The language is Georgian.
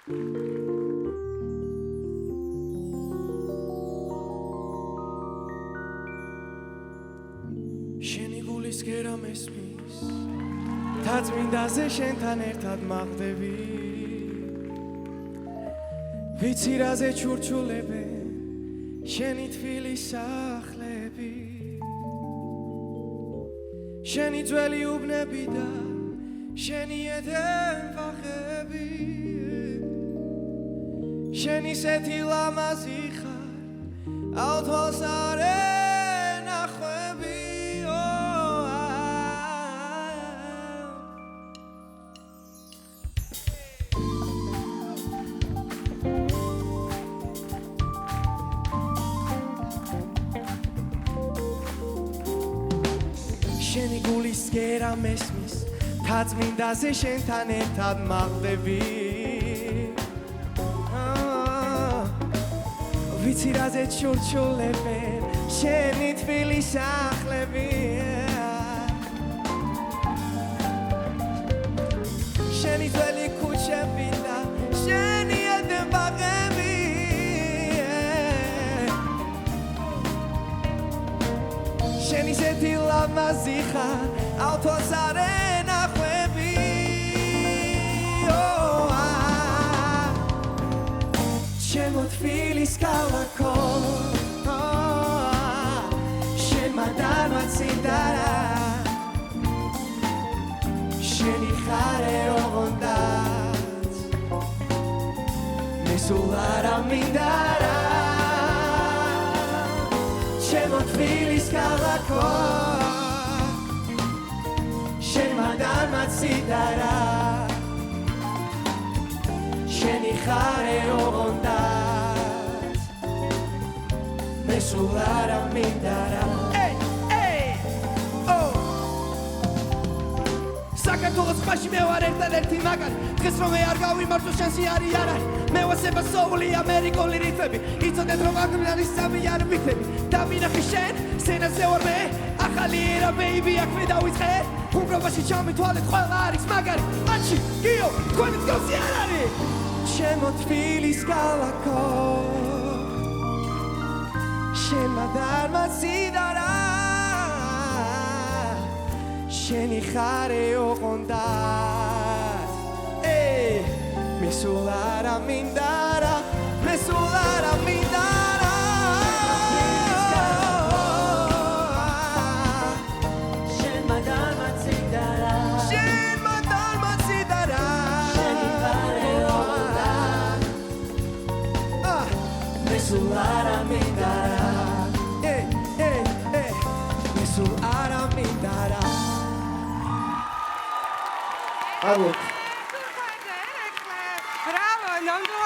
შენი გულის გერა მესმის თაწმინდაზე შენთან ერთად მაღდები ვიცი რაზე ჩურჩულებენ შენი თბილის სახლები შენი ძველი უბნები და შენი ედენ ბაღები შენი სეთი ლამაზი ხარ ავთვალს არ ენახვები შენი გულის გერა მესმის თაწმინდაზე შენთან ერთად მაღდები ვიცი რაზე ჩურჩულებენ შენი თბილის სახლები შენი ძველი ქუჩები და შენი ედენ ბაღები შენი სეთი ლამაზი ხარ ავთვალს არ ენახვები ჩემო თბილის ქალაქო შენმა დამაცინდარა შენი ხარე ოღონდაც მე სულ არ ამინდარა ჩემო თბილის ქალაქო შენმა დამაცინდარა შენი ხარე ოღონდაც მე სულ არ ამინდარა საქართველოს ხმაში მე ვარ ერთადერთი მაგარი დღეს რომ მე არ გავიმართო შანსი არის არა მე ვასება სოული ამერიკული რითმები იცოდეთ რომ აგრალის სამი არ ვიქნები დავინახე შენ სცენაზე ვარ მე ახალი ერა ბეიბი აქ მე დავიწყე უმრობაში ჩამითვალეთ ყველა არის მაგარი მათში გიო თქვენი მსგავსი არ არის ჩემო თბილის ქალაქო შენმა დამაცინდარა შენი ხარე ოღონდაც მე სულ არ ამინდარა მე სულ არ ამინდარა შენმა დამაცინდარა შენმა დამაცინდარა შენი ხარე ოღონდაც მე სულ არ ამინდარა მე სულ არ ამინდარა Bravo, non